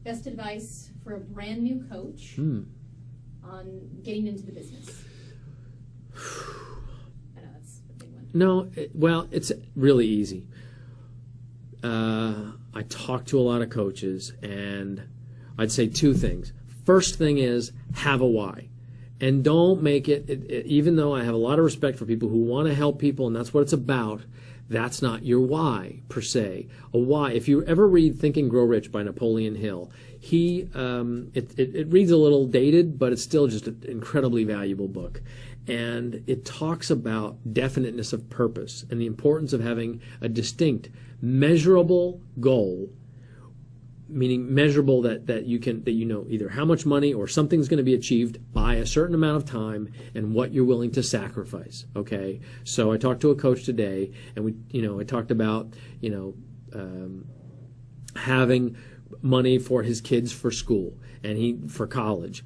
Best advice for a brand new coach on getting into the business? I know that's a big one. No, well, it's really easy. I talk to a lot of coaches, and I'd say two things. First thing is, have a why. And don't make it, even though I have a lot of respect for people who want to help people, and that's what it's about, that's not your why, per se. A why, if you ever read Think and Grow Rich by Napoleon Hill, it reads a little dated, but it's still just an incredibly valuable book. And it talks about definiteness of purpose and the importance of having a distinct, measurable goal, meaning measurable that you know either how much money or something's going to be achieved by a certain amount of time and what you're willing to sacrifice. Okay, so I talked to a coach today, and I talked about having money for his kids for school and for college,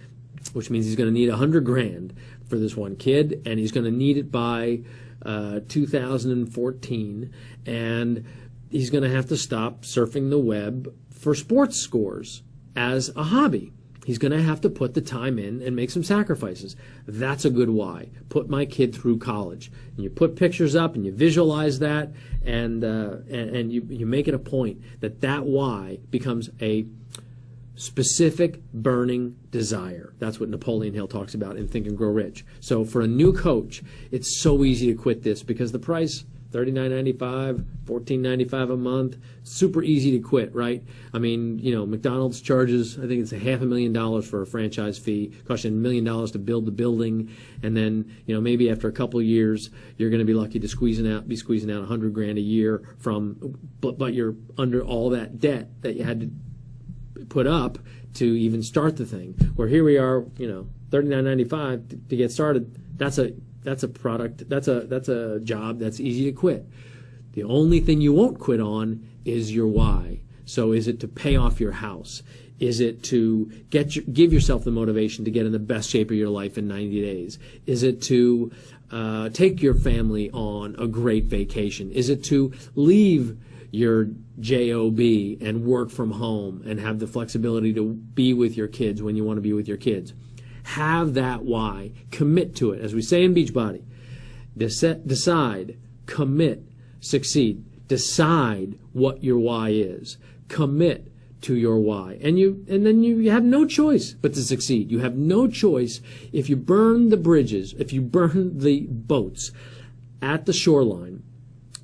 which means he's going to need $100,000 for this one kid, and he's going to need it by 2014, and he's going to have to stop surfing the web for sports scores as a hobby. He's going to have to put the time in and make some sacrifices. That's a good why. Put my kid through college. And you put pictures up and you visualize that, and you make it a point that why becomes a specific burning desire. That's what Napoleon Hill talks about in Think and Grow Rich. So for a new coach, it's so easy to quit this because the price, $39.95, $14.95 a month, super easy to quit, right? I mean, McDonald's charges, I think it's $500,000 for a franchise fee, costs you $1 million to build the building, and then, maybe after a couple of years, you're going to be lucky to be squeezing out $100,000 a year but you're under all that debt that you had to put up to even start the thing. Where here we are, $39.95 to get started. That's a product. That's a job that's easy to quit. The only thing you won't quit on is your why. So is it to pay off your house? Is it to give yourself the motivation to get in the best shape of your life in 90 days? Is it to take your family on a great vacation? Is it to leave your job and work from home and have the flexibility to be with your kids when you want to be with your kids? Have that why. Commit to it. As we say in Beachbody, decide, commit, succeed. Decide what your why is. Commit to your why. And then you have no choice but to succeed. You have no choice if you burn the bridges, if you burn the boats at the shoreline.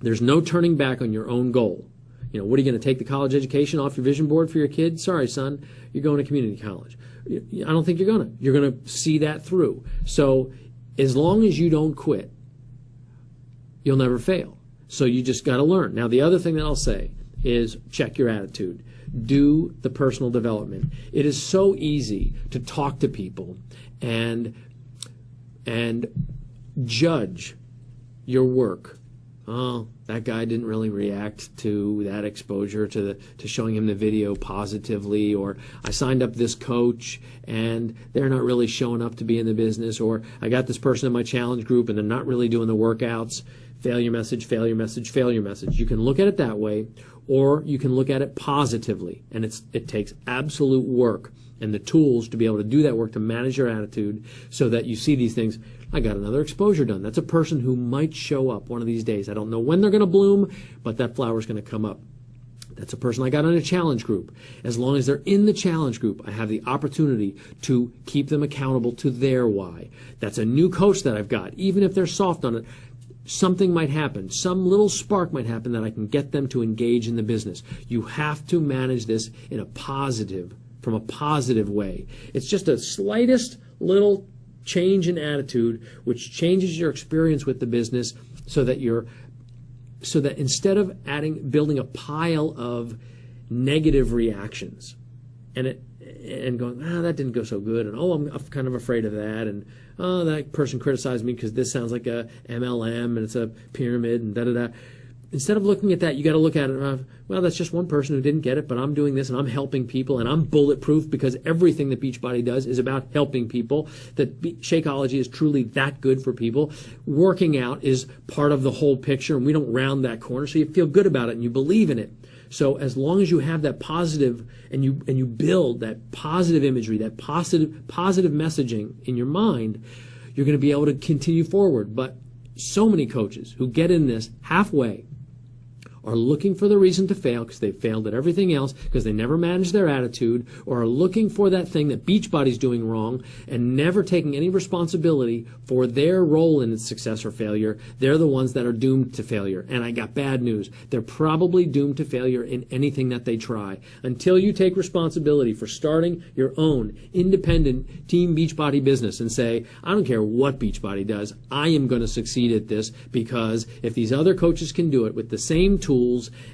There's no turning back on your own goal. What are you going to take the college education off your vision board for your kid? Sorry, son, you're going to community college. I don't think you're going to. You're going to see that through. So as long as you don't quit, you'll never fail. So you just got to learn. Now, the other thing that I'll say is check your attitude. Do the personal development. It is so easy to talk to people and judge your work. Oh, that guy didn't really react to that exposure, to showing him the video positively, or I signed up this coach and they're not really showing up to be in the business, or I got this person in my challenge group and they're not really doing the workouts. Failure message, failure message, failure message. You can look at it that way, or you can look at it positively, and it takes absolute work and the tools to be able to do that work, to manage your attitude so that you see these things. I got another exposure done. That's a person who might show up one of these days. I don't know when they're going to bloom, but that flower's going to come up. That's a person I got in a challenge group. As long as they're in the challenge group, I have the opportunity to keep them accountable to their why. That's a new coach that I've got. Even if they're soft on it, something might happen. Some little spark might happen that I can get them to engage in the business. You have to manage this in from a positive way. It's just a slightest little change in attitude which changes your experience with the business, so that instead of building a pile of negative reactions and going, that didn't go so good, and I'm kind of afraid of that, and that person criticized me because this sounds like a MLM and it's a pyramid and da-da-da. Instead of looking at that, you got to look at it, that's just one person who didn't get it, but I'm doing this and I'm helping people and I'm bulletproof because everything that Beachbody does is about helping people, that Shakeology is truly that good for people. Working out is part of the whole picture, and we don't round that corner, so you feel good about it and you believe in it. So as long as you have that positive and you build that positive imagery, that positive messaging in your mind, you're going to be able to continue forward. But so many coaches who get in this halfway are looking for the reason to fail because they failed at everything else, because they never managed their attitude, or are looking for that thing that Beachbody's doing wrong and never taking any responsibility for their role in its success or failure. They're the ones that are doomed to failure. And I got bad news. They're probably doomed to failure in anything that they try. Until you take responsibility for starting your own independent Team Beachbody business and say, I don't care what Beachbody does, I am going to succeed at this, because if these other coaches can do it with the same tools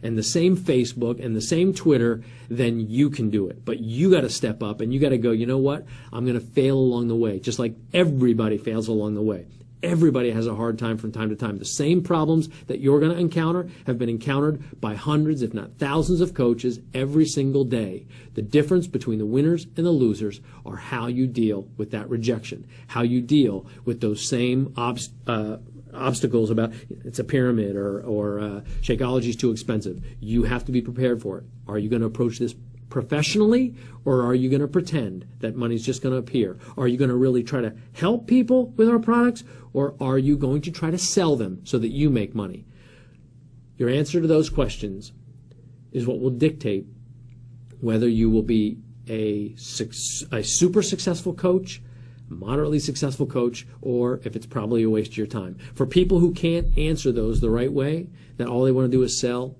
and the same Facebook and the same Twitter, then you can do it. But you got to step up and you got to go, you know what? I'm going to fail along the way, just like everybody fails along the way. Everybody has a hard time from time to time. The same problems that you're going to encounter have been encountered by hundreds, if not thousands, of coaches every single day. The difference between the winners and the losers are how you deal with that rejection, how you deal with those same obstacles about it's a pyramid or Shakeology is too expensive. You have to be prepared for it. Are you going to approach this professionally, or are you going to pretend that money's just going to appear? Are you going to really try to help people with our products, or are you going to try to sell them so that you make money? Your answer to those questions is what will dictate whether you will be a super successful coach, moderately successful coach, or if it's probably a waste of your time. For people who can't answer those the right way, that all they want to do is sell,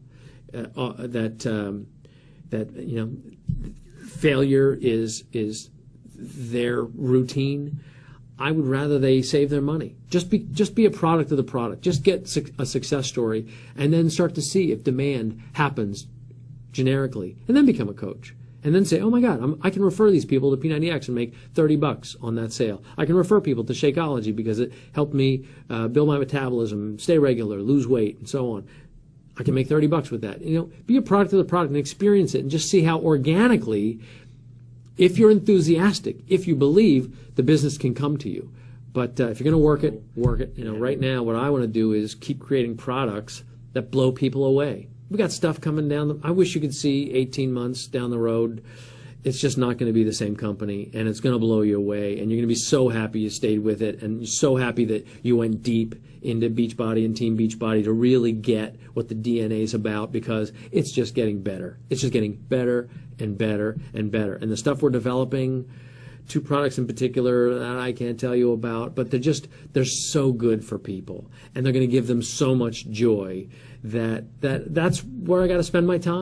failure is their routine, I would rather they save their money. Just be a product of the product. Just get a success story and then start to see if demand happens generically, and then become a coach. And then say, oh my God, I can refer these people to P90X and make $30 on that sale. I can refer people to Shakeology because it helped me build my metabolism, stay regular, lose weight, and so on. I can make $30 with that. Be a product of the product and experience it, and just see how organically, if you're enthusiastic, if you believe, the business can come to you. But if you're going to work it, work it. Right now, what I want to do is keep creating products that blow people away. We got stuff coming down. I wish you could see 18 months down the road. It's just not going to be the same company, and it's going to blow you away, and you're going to be so happy you stayed with it, and you're so happy that you went deep into Beachbody and Team Beachbody to really get what the DNA is about, because it's just getting better. It's just getting better and better and better. And the stuff we're developing, 2 products in particular that I can't tell you about, but they're so good for people, and they're going to give them so much joy that's where I got to spend my time.